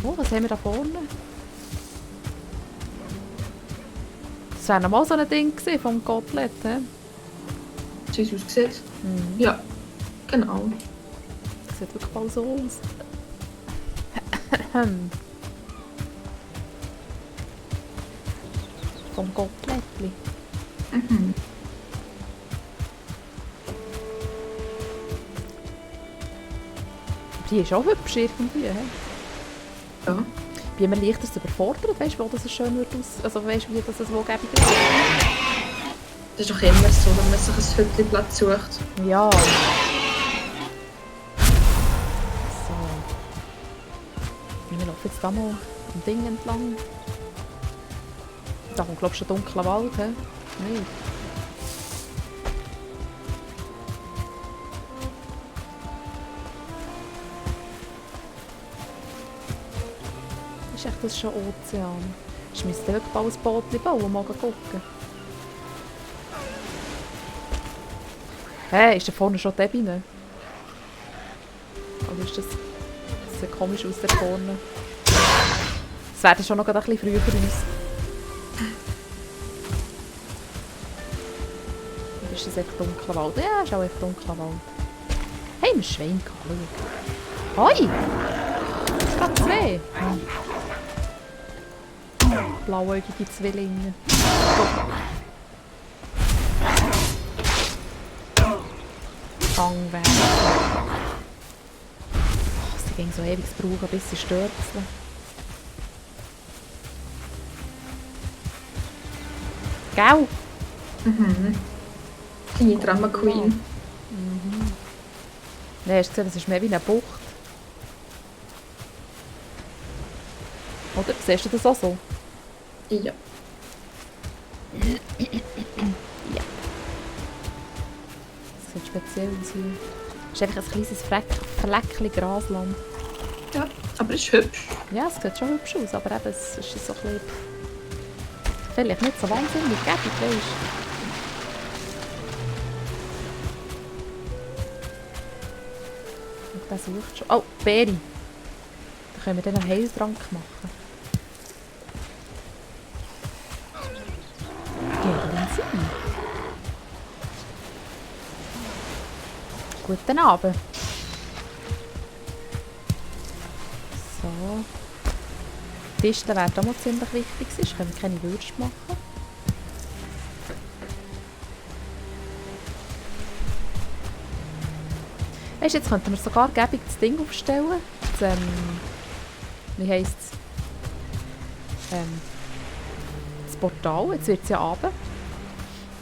Oh, was haben wir da vorne? Das wäre noch mal so ein Ding gewesen vom Kotelett, hä? So wie es aussieht. Mhm. Ja, genau. Das sieht wirklich voll so aus. Vom Kotelettli. Mhm. Die ist auch hübsch irgendwie, hä? Ja. Bin mir leicht das überfordert, weißt du, wo das schön wird aus... Also weißt du, wie das wo gäbig ist? Das ist doch immer so, wenn man sich ein Hütchenplatz sucht. Ja. So. Wir laufen jetzt da mal am Ding entlang. Da kommt, glaube ich, schon dunkler Wald, hä? Nein. Ist echt das schon Ozean? Ich müsste wirklich bald ein Boot bauen und mal gucken. Hey, ist da vorne schon die Ebene? Oder ist das... Das sieht komisch aus da vorne. Es wäre schon noch ein bisschen früher für uns. Oder ist das echt dunkler Wald? Ja, ist auch echt dunkler Wald. Hey, ein Schwein kann schauen. Hoi! Es geht zwei. Blauäugige Zwillinge. Fang weg. Oh, sie ging so ewig brauchen, bis sie stürzeln. Gell? Mhm. Kleine Drama Queen. Mhm. Nein, hast du gesehen, das ist mehr wie eine Bucht. Oder? Siehst du das auch so? Ja. Ja. Das sieht speziell aus hier. Es ist einfach ein kleines Fleckchen Grasland. Ja, aber es ist hübsch. Ja, es sieht schon hübsch aus, aber eben, es ist so ein bisschen... Vielleicht nicht so wahnsinnig gäbig, weißt du. Und der sucht schon... Oh, Beere! Da können wir dann einen Heiltrank machen. Gehen Sie. Guten Abend. So. Disteln wäre auch mal ziemlich wichtig. Sonst können wir keine Würste machen. Weißt du, jetzt könnten wir sogar gäbig das Ding aufstellen. Das, wie heisst es? Das Portal. Jetzt wird es ja Abend.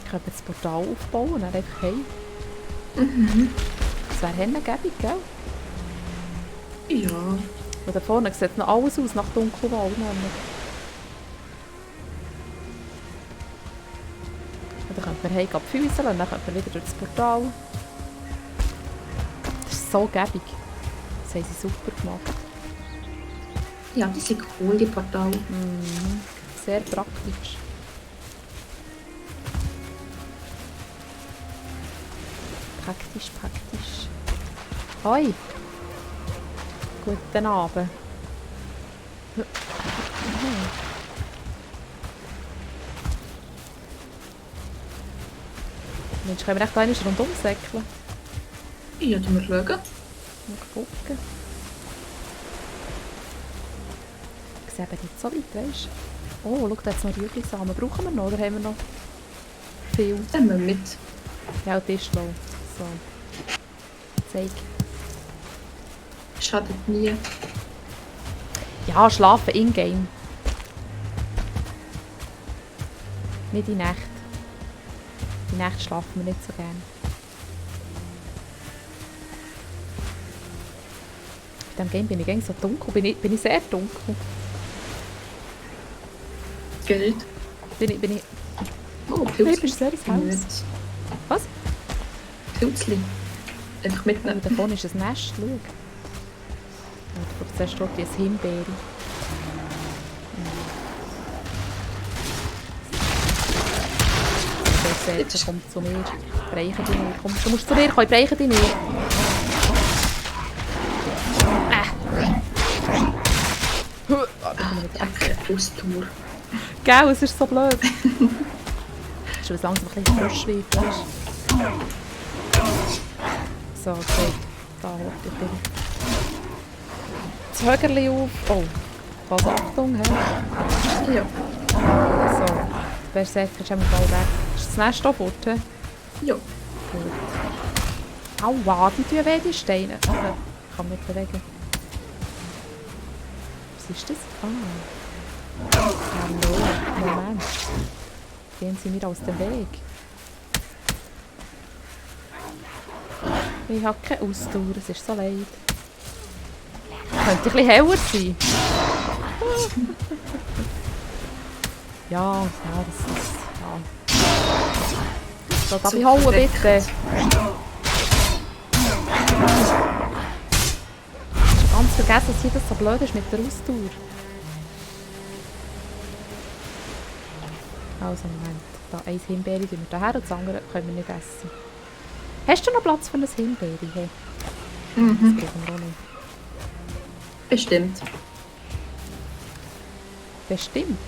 Ich könnte das Portal aufbauen und dann einfach heim. Mhm. Das wäre gäbig, gell? Ja. Und da vorne sieht noch alles aus nach Dunkelwald. Und dann könnte man heim füßeln und dann könnte man wieder durch das Portal. Das ist so gäbig. Das haben sie super gemacht. Ja, die sind cool, die Portale. Mhm. Sehr praktisch. Praktisch, praktisch. Hoi! Guten Abend. Mensch, können wir echt einmal rundum säckeln? Ja, dann wir schauen. Mal gucken. Ich sehe eben nicht so weit, weißt du? Oh, schau, da hat es noch Rüebli-Samen. Brauchen wir noch oder haben wir noch viel? Nehmen wir mit. Ja, Tischlo. So. Zeig. Schadet nie. Ja, schlafen in-game. Nicht in Nacht. In Nacht schlafen wir nicht so gerne. In diesem Game bin ich irgendwie so dunkel. Bin ich sehr dunkel. Geld. Bin ich... Oh, Hey, Pilzli. bist du sehr ins Haus? Was? Pilzli. Einfach mitnehmen. Da vorne ist ein Nest, schau. Du siehst dort ein Himbeere. Jetzt komm zu mir. Breiche dich nicht. Komm, du musst zu mir kommen, breiche dich nicht. Ich habe keine Ausdauer. Gell, es ist so blöd. Ich will langsam ein bisschen Froschschweif, weißt du? So, okay. Da holt ich wieder das Högerli auf. Oh, was Achtung, hä? Ja. So, Berserker ist einmal bald weg. Ist das Nest auch fort, hä? Ja. Gut. Aua, die tun weh, die Steine. Ich kann mich nicht bewegen. Was ist das? Ah. Hallo, Moment. Gehen Sie mir aus dem Weg. Ich habe keine Ausdauer, es ist so leid. Könnte ein bisschen heller sein. Ja, das ist... Ja. So, darf ich hauen, bitte? Ich habe ganz vergessen, dass hier das so blöd ist mit der Ausdauer. Also, Moment. Da ein Himbeere tun wir daher und das andere können wir nicht essen. Hast du noch Platz für ein Himbeere? Hey? Das brauchen wir auch nicht. Bestimmt. Bestimmt.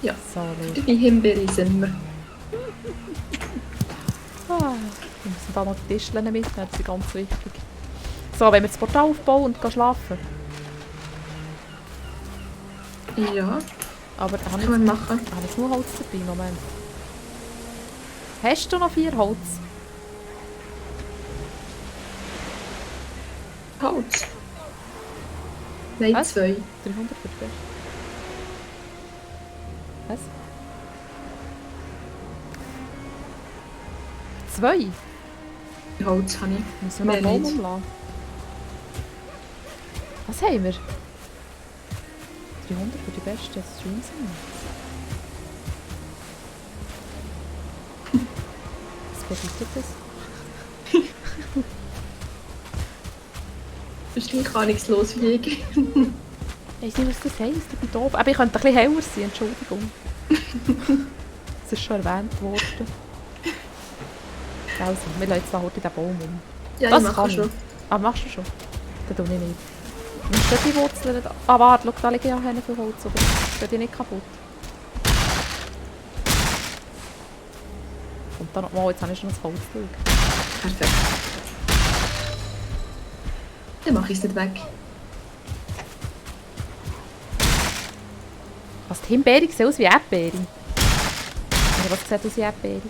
Ja. So, schau. Die Himbeere sind wir. Wir müssen da noch die Tischchen mitnehmen, das ist ganz wichtig. So, wenn wir das Portal aufbauen und gehen schlafen. Ja. Aber habe Kann man machen. ich jetzt nur Holz dabei? Moment. Hast du noch 4 Holz? Holz. Nein, Was? 2. 300 für dich. Was? 2? Holz habe ich. Müssen wir noch einen Mehr Baum nicht. umlassen? Was haben wir? 300 für die besten Streams. Was bedeutet das? Das ist gleich ahnungslos wie ich. Ich weiß nicht, was das heisst. Ich bin doof. Aber ich könnte ein bisschen heller sein, Entschuldigung. Das ist schon erwähnt worden. Also, wir lassen jetzt da heute den Baum um. Ja, Das ich mache kann schon. ich. Ah, machst du schon? Dann tue ich nicht. Nimmst du die Wurzeln da? Ah, warte, schau, da liegen ja keine für Holz. Aber das geht ja nicht kaputt. Und dann noch... Oh, jetzt habe ich schon das Holz durch. Perfekt. Dann mache ich es nicht weg. Was, die Himbeere sieht aus wie Erdbeere? Oder was sieht aus wie Erdbeere?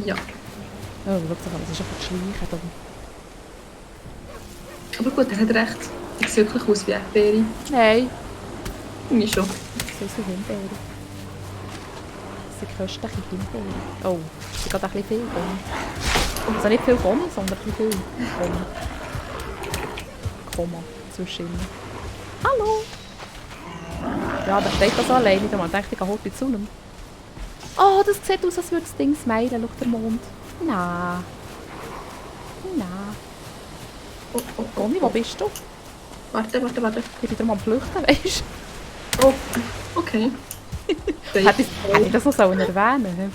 Ja. Oh, schau doch an, das ist einfach schleichen da. Aber gut, er hat recht. Ich sehe wirklich aus wie Erdbeere. Nein, Mir schon. das ist so Himbeere. Das sind köstliche Himbeere. Oh, das ist gerade ein bisschen viel Gummi. Also nicht viel Gummi, sondern ein bisschen viel Gummi. Komma zwischen ihnen. Hallo! Ja, da steht das alleine. Da man denkt, ich gehe heute zu ihm. Oh, das sieht aus, als würde das Ding smilen. Schau, der Mond. Nein. Nein. Oh, oh, oh. Gummi, wo bist du? Warte. Ich bin darum am Flüchten, weißt Oh, okay. du? Hätte ich das noch erwähnen sollen?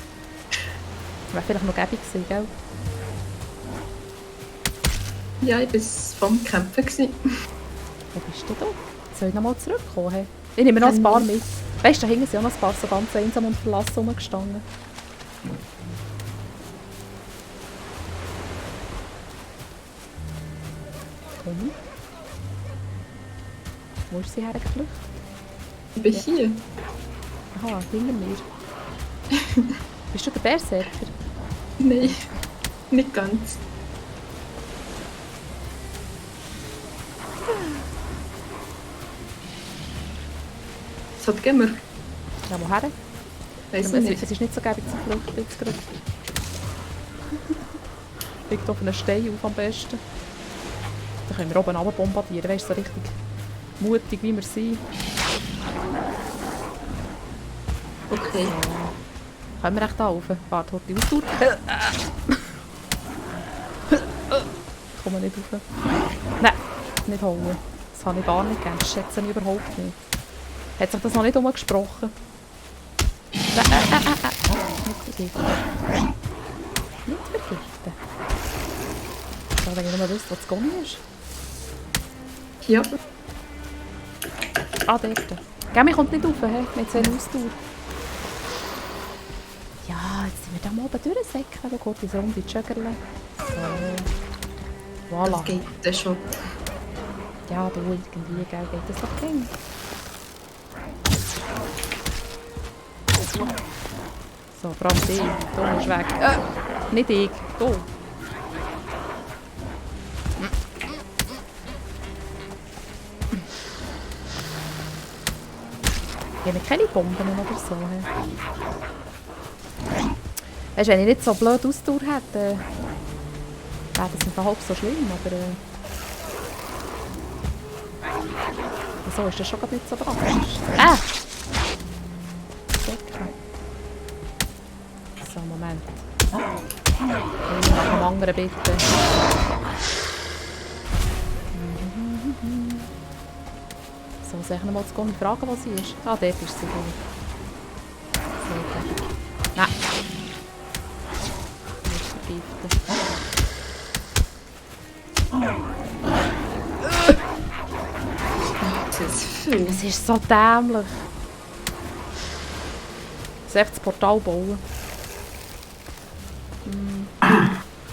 Das wäre vielleicht noch gäbig gewesen, gell? Ja, ich war vom Kämpfen gewesen. Wo bist du da? Soll ich noch mal zurückkommen? Hey? Ich nehme noch ein paar mit. Weißt du, da hinten sind auch noch ein paar so ganz einsam und verlassen rumgestanden. Komm. Wo ist sie hergeflüchtet? Ich bin Ja. hier. Aha, hinter mir. Bist du der Berserker? Nein, nicht ganz. So, gehen wir. Ja, woher? Weiss Es ich nicht. ist nicht so gäbig zu flüchten jetzt gerade. Liegt auf einem Stein auf am besten. Dann können wir oben runter bombardieren, weißt du, so richtig mutig wie wir sind. Okay. Können wir echt da rauf? Warte, hol die Ausdauer. Ich komme nicht rauf. Nein, nicht holen. Das habe ich gar nicht gern. Das schätze ich überhaupt nicht. Hat sich das noch nicht umgesprochen? Nicht vergiften. Nicht vergiften. Ich will nur wissen, wo das Gummi ist. Ja. Ah, dort. Gell, mir kommt nicht rauf, hä? Mit so einer Ausdauer. Ja, jetzt sind wir da mal oben durchsäckeln. Da geht ins runde Tschögerle. So. Voilà. Das geht dann schon. Ja, da irgendwie, gell, geht das doch ging. So, vor allem dich. Du musst weg. Nicht ich. Du. Ich habe keine Bomben oder so. Weißt du, wenn ich nicht so blöd Ausdauer hätte, wäre das nicht halb so schlimm, aber so ist das schon nicht so drastisch. So, Moment. Nach dem anderen bitte. So, soll ich noch mal zu gehen und fragen, wo sie ist? Ah, dort ist sie. Sehr gut. Nein. Bitte. Das ist viel. Es ist so dämlich. Ich soll einfach das Portal bauen.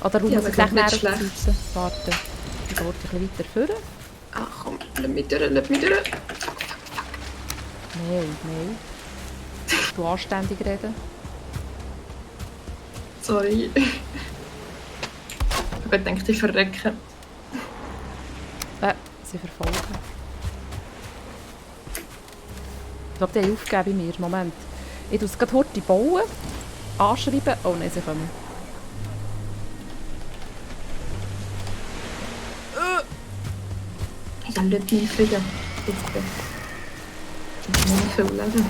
Oder Ja, muss ich das gleich klingt näher auf nicht die Seite? Warte. Ich gehe ein bisschen weiter vorne. Ah, komm, lass mich durch. Nein. Du anständig reden. Sorry. Ich habe gedacht, ich verrecke. Sie verfolgen. Ich glaube, die haben aufgegeben bei mir. Moment. Ich tue es gerade heute bauen. Anschreiben. Oh nein, sie kommen. Ja, lass mich frieden. Bitte. Ich habe nicht viel Leben.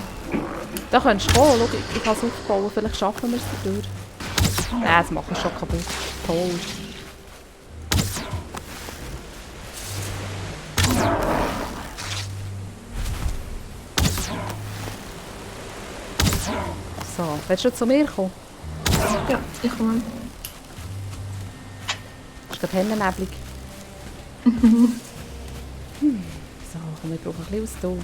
Da könntest du kommen. Schau, ich kann es aufbauen. Vielleicht schaffen wir es dadurch. Nein, das mache ich schon kaputt. Toll. So, willst du zu mir kommen? Ja, ich komme. Ist gerade hellenneblig. So, komm, ich brauche ein bisschen Ausdauer.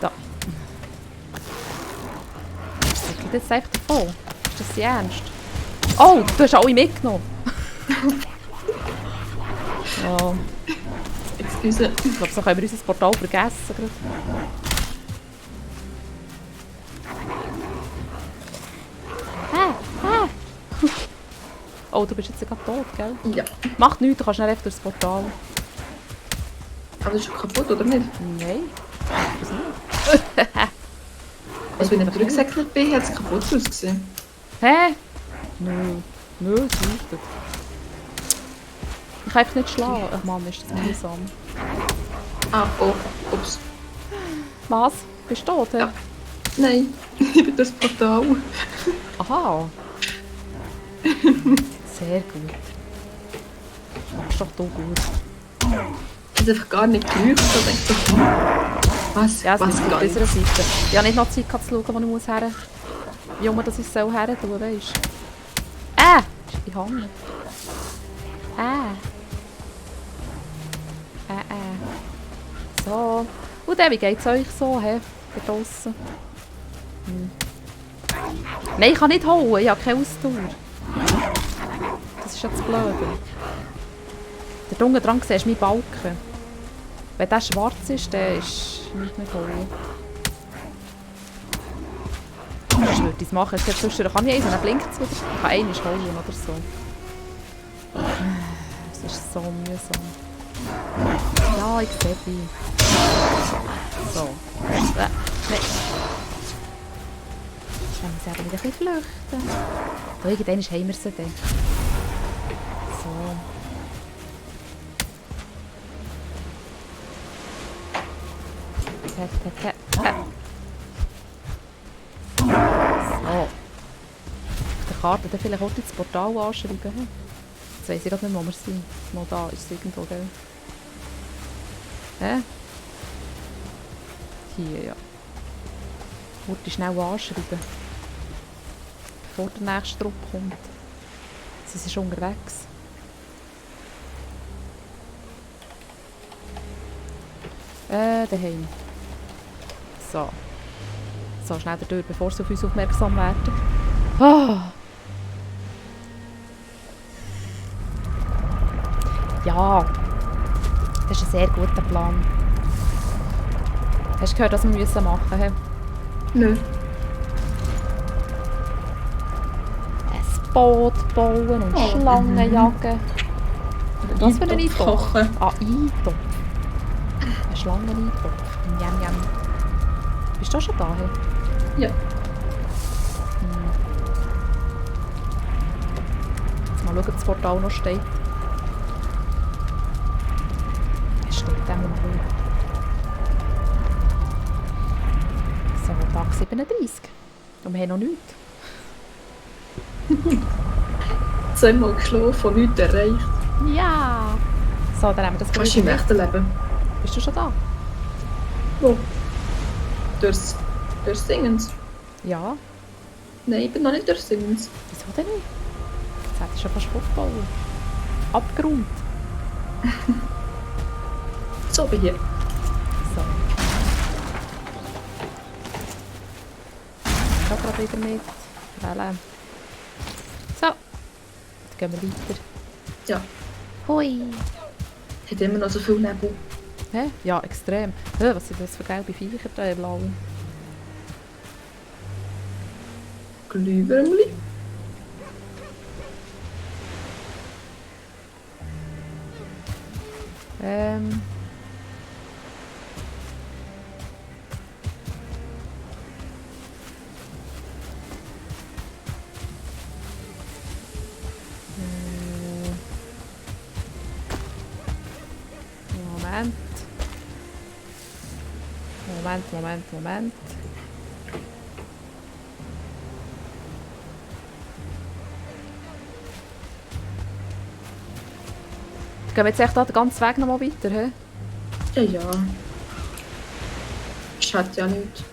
Da. Was geht jetzt einfach davon? Ist das dein Ernst? Oh, du hast alle mitgenommen. Ja. Excuse. Ich glaube, so können wir unser Portal vergessen. Gerade. Oh, du bist jetzt gerade tot, gell? Ja. Macht nichts, du kannst nicht einfach durchs Portal. Aber das ist schon kaputt, oder nicht? Nein. Also, wenn ich zurückgesäckelt bin, hat es kaputt ausgesehen. Hä? Nö, es leuchtet. Ich kann einfach nicht schlagen. Ach Mann, ist das mühsam. Ah, oh, ups. Was? Bist du tot? Ja. Nein, ich bin durchs Portal. Aha. Sehr gut. Machst doch du gut. Das ist einfach gar nicht geleuchtet. Ich denke so, was? Ja, es Was ist auf gar nicht? unserer Seite. Ich habe nicht noch Zeit gehabt zu schauen, wo ich muss her. Wie man das soll her tun, weisst du? Ich hänge. So. Und dann, wie geht's euch so, hä? Da draussen? Nein, ich kann nicht holen, ich habe keine Ausdauer. Das ist ja das Blöde. Da unten dran siehst du meinen Balken. Wenn der schwarz ist, dann ist nichts mehr holen. Das würde ich machen. Jetzt zwischendurch kann ich eins und dann blinkt es wieder. Ich kann einmal holen oder so. Es ist so mühsam. Ja, ich sehe dich. So. Nein. Dann muss ich aber wieder ein bisschen flüchten. Da irgendwann haben wir sie dann. So. So. Auf der Karte dann vielleicht auch das Portal anschreiben. Jetzt weiss ich gerade nicht, wo wir sind. Noch da ist es irgendwo, gell? Hä? Hier, ja. Wurde schnell anschreiben. Bevor der nächste Trupp kommt. Sie sind schon unterwegs. Daheim. So. So, schnell durch, bevor sie auf uns aufmerksam werden. Ah! Ja. Das ist ein sehr guter Plan. Hast du gehört, was wir müssen machen müssen? Nö. Ein Boot bauen und Schlangen jagen. Was für ein Eintopf? Kochen. Ah, Eintopf. Ein Schlangen-Eintopf. Jam, jam. Bist du auch schon da? Hey? Ja. Jetzt mal schauen, ob das Portal noch steht. Es steht dem noch nicht. So, Tag 37. Und wir haben noch nichts. Zweimal geschlafen und nichts erreicht. Ja! So, dann haben wir das Fast im echten Leben. Bist du schon da? Wo? Durchs Dingens? Ja. Nein, ich bin noch nicht durchs Dingens. Wieso denn nicht? Jetzt hättest du schon fast aufgebaut. Abgeräumt. So, bei hier. So. Ich habe gerade wieder mit. Wählen. So. Jetzt gehen wir weiter. Ja. Hui. Hat immer noch so viel Nebel. Hä? Ja, extrem. Was sind das für gelbe Viecher da, blau? Glühwürmli. Moment. Gehen wir jetzt echt da den ganzen Weg noch mal weiter, hä? Ja, ja. Schadet ja nichts.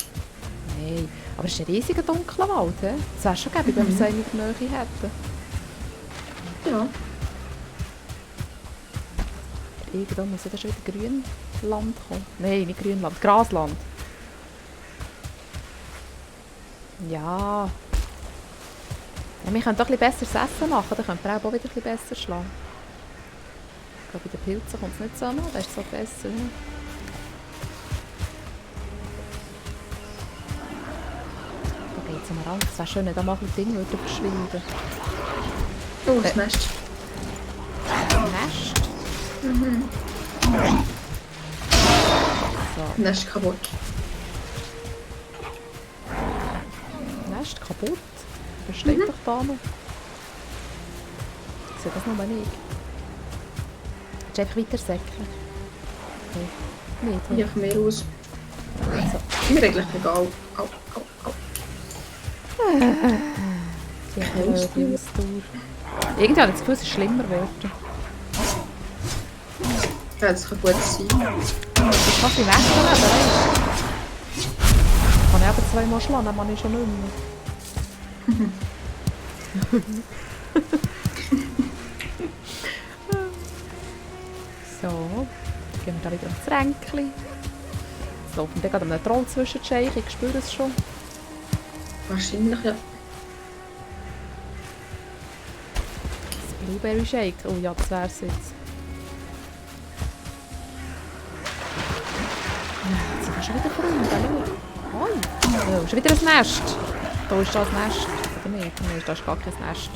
Nein, aber es ist ein riesiger dunkler Wald, hä? Das wäre schon gäbig, wenn wir es in der Nähe hätten. Ja. Irgendwann muss ja dann schon wieder Grünland kommen. Nein, nicht Grünland, Grasland. Ja. Ja, wir können doch ein bisschen besseres Essen machen, dann könnten wir auch wieder ein bisschen besser schlagen. Ich glaube, bei den Pilzen kommt es nicht so an, das ist so besser. Ne? Da geht es um Rand. Es wäre schön, wenn da mal ein Ding würde verschwinden. Oh, das Nest. Nest? Mhm. So. Nest kaputt. Nest kaputt? Das steht doch da noch. Ich sehe das noch mal nicht. Willst du einfach weiter säckeln? Okay. Nicht, Ja, von mir aus. So. Mir eigentlich egal. Au. Die Ausdauer. Irgendwie habe ich das Gefühl, es ist schlimmer geworden. Ja, das kann gut sein. Das kann ich wechseln, aber kann ich aber 2-mal schlagen, dann mache ich schon nicht mehr. So, gehen wir da wieder ins Ränkchen. Jetzt laufen wir gerade einem Troll zwischen die Scheichen, ich spüre es schon. Wahrscheinlich, ja. Das Blueberry Shake, oh ja, das wäre es jetzt. Jetzt sind wir schon wieder Freunde, schau. Hoi. Oh, schon wieder ein Nest. Da ist das Nest. Oder nicht? Nein, da ist gar kein Nest.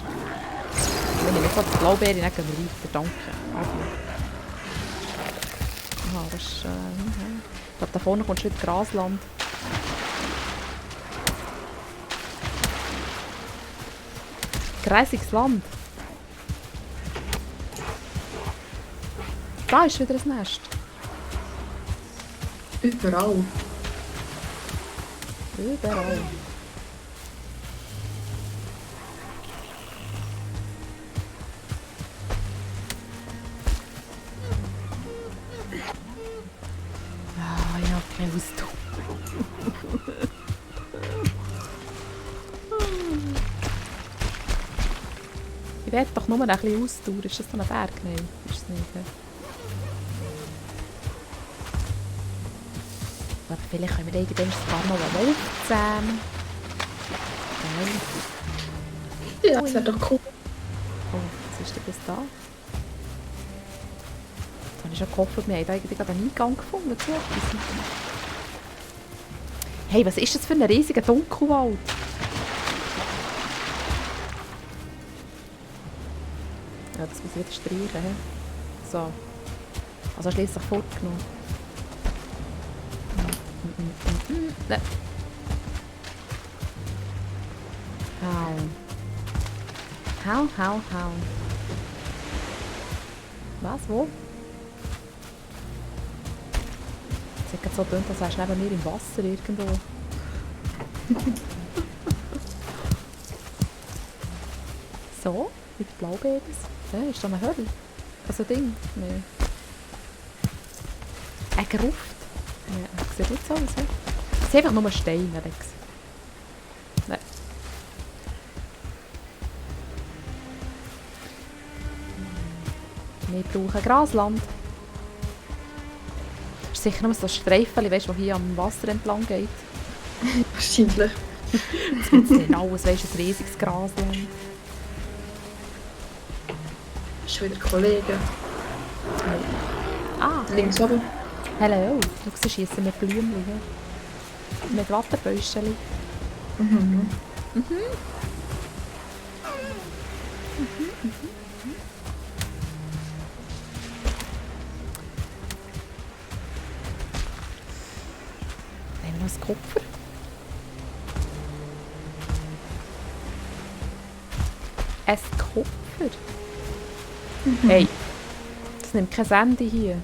Wenn ich nicht die Blaubeere, dann gehen wir weiter. Danke. Aha, das ist... ich glaube, da vorne kommt schon wieder Grasland. Greisiges Land. Da ist wieder ein Nest. Überall. Überall. Ah, ja, keine Ausdauer. Der hat doch nur ein bisschen Ausdauer. Ist das so ein Berg? Nein, ist es nicht. He? Aber vielleicht können wir irgendwann sogar noch einen Wolf zähmen. Geil. Ja, das wäre doch cool. Oh, was ist denn das da? Jetzt habe ich schon gehofft, wir haben eigentlich gerade einen Eingang gefunden zu etwas. Hey, was ist das für ein riesiger Dunkelwald? Ja, das muss ich wieder streichen. He? So. Also schliesslich fortgenommen. Nein. Hau. Was? Wo? Es hat gerade so getönt, als wärst du neben mir im Wasser irgendwo. So, mit Blaubabys. Ja, ist da eine Höhle? Also ein Ding? Nein. Eine Gruft? Ja, sieht gut so aus, ja? Es sind einfach nur Steine, Alex. Nein. Wir brauchen Grasland. Das ist sicher nur so ein Streifen, weißt du, das hier am Wasser entlang geht. Wahrscheinlich. Jetzt gibt es nicht alles, weißt du, ein riesiges Grasland. Schon wieder Kollegen. Ah, Links oben. hallo. Schau, sie schiessen mit Blümchen. Ja. Mit Wattebäuschen. Mhm. Nehmen wir noch das Kupfer. Ein Kupfer? Hey, das nimmt kein Ende hier.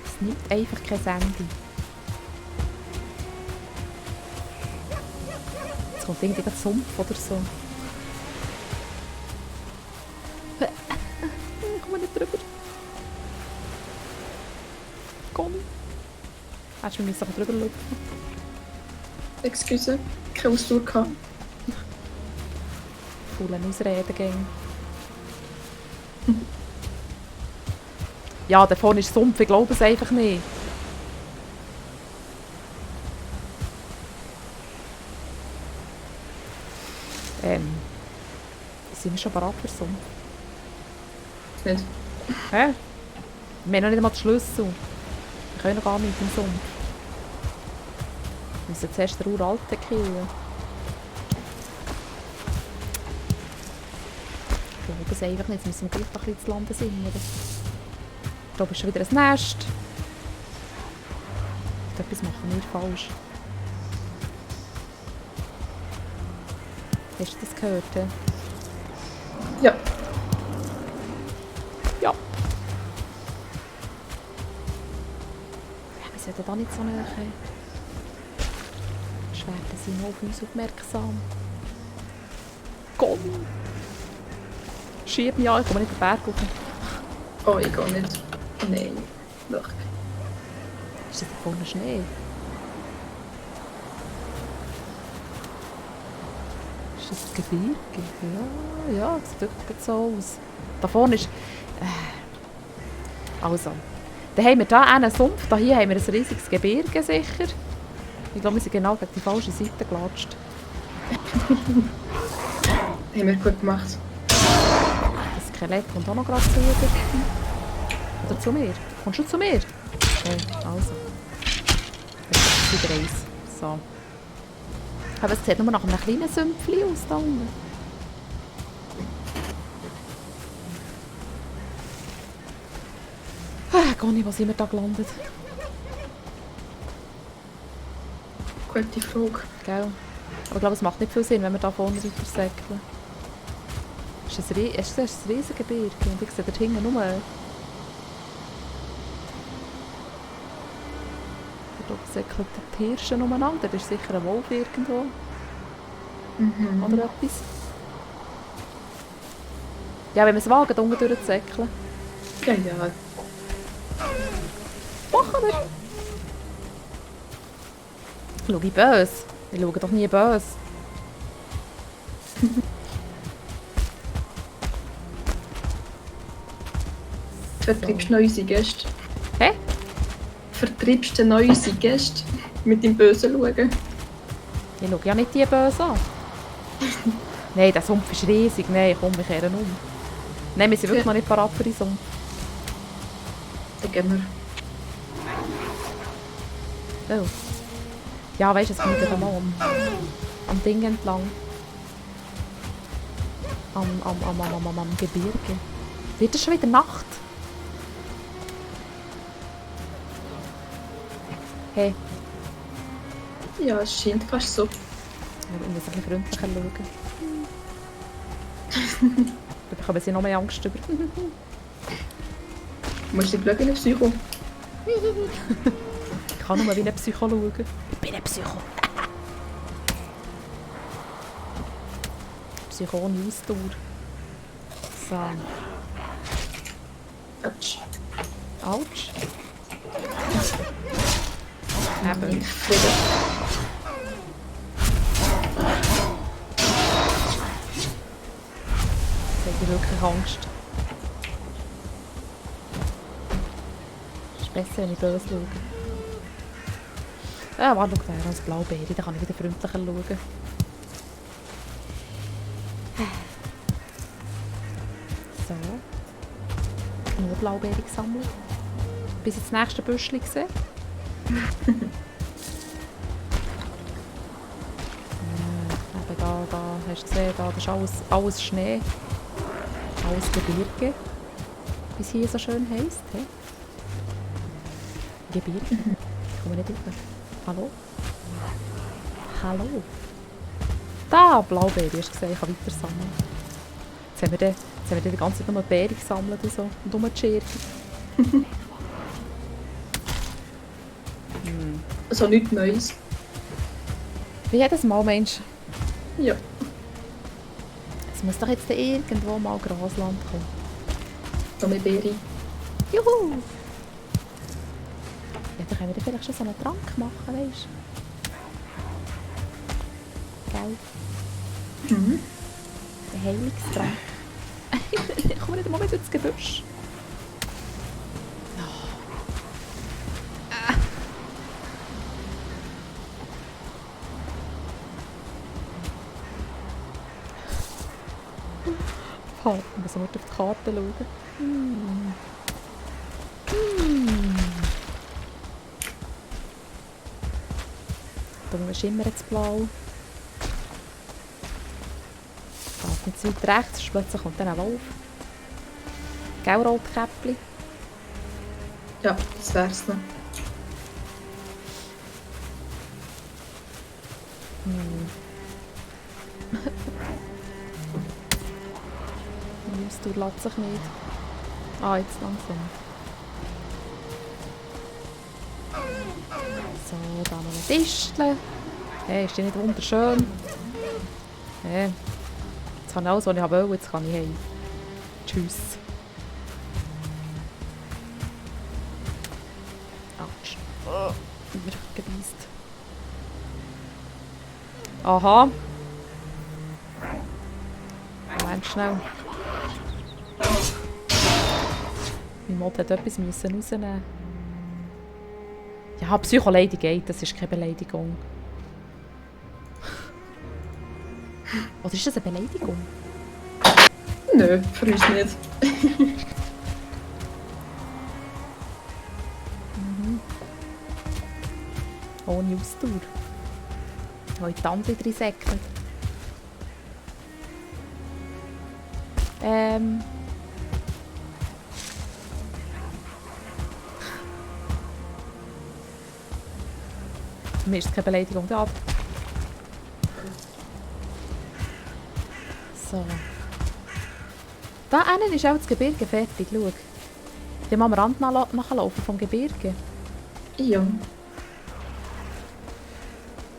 Es nimmt einfach kein Ende. Jetzt kommt irgendwie ein Sumpf oder so. Ich komme nicht drüber. Komm. Hast du mir aber drüber schauen? Excuse, keine Ausdauer gehabt. Faulen Ausreden gehen. Ja, da vorne ist Sumpf, ich glaube es einfach nicht. Sind wir schon bereit für Sumpf? Nicht. Hä? Wir haben noch nicht einmal die Schlüssel. Wir können noch gar nicht im Sumpf. Wir müssen zuerst den Uralten killen. Ich glaube es einfach nicht. Jetzt müssen wir gleich noch ein bisschen zu Lande singen. Da ist schon wieder ein Nest. Etwas machen wir falsch. Hast du das gehört? Ja. Ja. Wir sollten da nicht so näher. Schwerten sind auf uns aufmerksam. Komm! Schieb mich an, ich komme nicht den Berg hoch. Oh, ich gehe nicht. Nein. Doch. Ist das da vorne Schnee? Ist das ein Gebirge? Ja, es sieht wirklich so aus. Da vorne ist... Also. Dann haben wir hier einen Sumpf, hier haben wir ein riesiges Gebirge sicher. Ich glaube, wir sind genau gegen die falsche Seite gelatscht. Haben wir gut gemacht. Das Skelett kommt auch noch gerade zu dir. Oder zu mir? Kommst du zu mir? Okay, also. Das ist wieder eins. So. Aber es sieht nur nach einem kleinen Sümpfchen aus da unten. Conny, wo sind wir da gelandet? Gute Frage. Gell? Aber ich glaube, es macht nicht viel Sinn, wenn wir da vorne weiter säckeln. Ist das ein Riesengebirge? Und ich sehe dort hinten nur... Dort säckeln die Hirsche umeinander. Da ist sicher ein Wolf irgendwo. Mhm. Oder etwas. Ja, wenn wir es wagen, unten durchzusäckeln. Ja, ja. Machen wir! Schau, wie böse. Ich schaue doch nie böse. Vertreibst du unsere Gäste. Hä? Vertreibst du unsere Gäste mit dem bösen Schauen. Ich schaue ja nicht die böse an. Nein, der Sumpf ist riesig. Nein, komm, wir kehren um. Nein, wir sind wirklich noch nicht parat für den Sumpf. Dann gehen wir. Oh. Ja, weißt du, es kommt ja da mal am Ding entlang. Am Gebirge. Wird es schon wieder Nacht? Hey, Ja, es scheint fast so. wir müssen ein bisschen freundlicher schauen. Da bekommen sie noch mehr Angst über. Du musst nicht schauen, auf Psycho. Ich kann nur wie ein Psycho schauen. Ich bin ein Psycho. Psycho ohne Ausdauer. So. Autsch. Autsch. Eben. Frieden. Jetzt habe ich wirklich Angst. Es ist besser, wenn ich böse schaue. Ja, warte, schau, da ist Blaubeere, da kann ich wieder freundlicher schauen. So. Nur Blaubeere gesammelt. Bis ins nächste Büschli gesehen. Eben da, hast du gesehen, da ist alles Schnee. Alles Gebirge. Wie es hier so schön heisst. He? Gebirge. Ich komme nicht rüber. Hallo? Hallo? Da, Blaubeere, hast du gesehen, ich kann weiter sammeln. Jetzt haben wir die ganze Zeit nur Beere gesammelt und so. Und rumgeschert. Also nichts Neues. Wie jedes Mal, Mensch. Ja. Es muss doch jetzt irgendwo mal Grasland kommen. Noch mehr Beere. Juhu! Ja, dann können wir vielleicht schon so einen Trank machen, weißt du? Gell? Mhm. Ein Heilungstrank. Ich komme nicht mal mit ins Gebüsch. Halt, ich muss nur auf die Karte schauen. Da schimmert es blau. Geht nicht zu weit rechts, plötzlich kommt dann ein Wolf. Gell, Rotkäppli? Ja, das wär's noch. Die Ausdauer lässt sich nicht. Ah, jetzt langsam. So, da noch ein Tischchen. Hey, ist die nicht wunderschön? Hey, jetzt habe ich alles, was ich wollte, jetzt kann ich heim. Tschüss. Autsch. Oh, mir gebiest. Aha. Moment schnell. Mein Mod hat etwas rausnehmen. Ja, Psycho-Lady geht, das ist keine Beleidigung. Oder ist das eine Beleidigung? Nö, für uns nicht. Ohne Ausdauer. Wo die Tante drin säckelt. Für mich ist es keine Beleidigung. Ja. So. Da hinten ist auch das Gebirge fertig. Schau. Die haben am Rand nachlaufen vom Gebirge. Ja.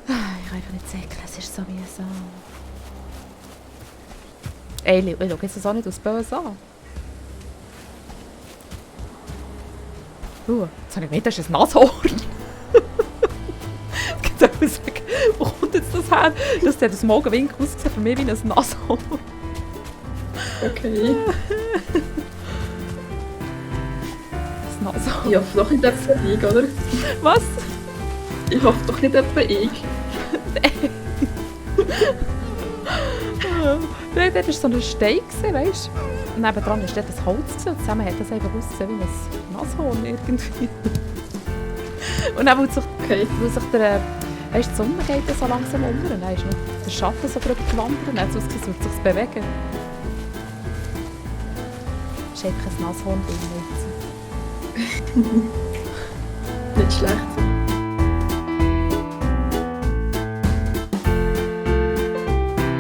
Ich kann einfach nicht säckeln, es ist so mühsam. Ey, ich schaue jetzt das auch nicht aus böse an. Jetzt habe ich gemeint, das ist ein Nashorn. Jetzt geht auch sagen, wo kommt jetzt Das hat aus dem Augenwinkel ausgesehen für mich wie ein Nashorn. Okay. Ein Nashorn. Ich hoffe doch nicht etwa ich, oder? Was? Ich hoffe doch nicht etwa ich. Nein, dort war so ein Stein, weißt du? Nebendran war dort ein Holz gewesen, und zusammen hat das einfach ausgesehen wie ein Nashorn irgendwie. Und dann, weil sich Okay. der, weißt, die Sonne geht dann so langsam unter, dann ist noch der Schatten so drüber gewandert, dann hat es ausgesehen, als würde es sich bewegen. Das ist einfach ein Nashorn drin. Nicht schlecht.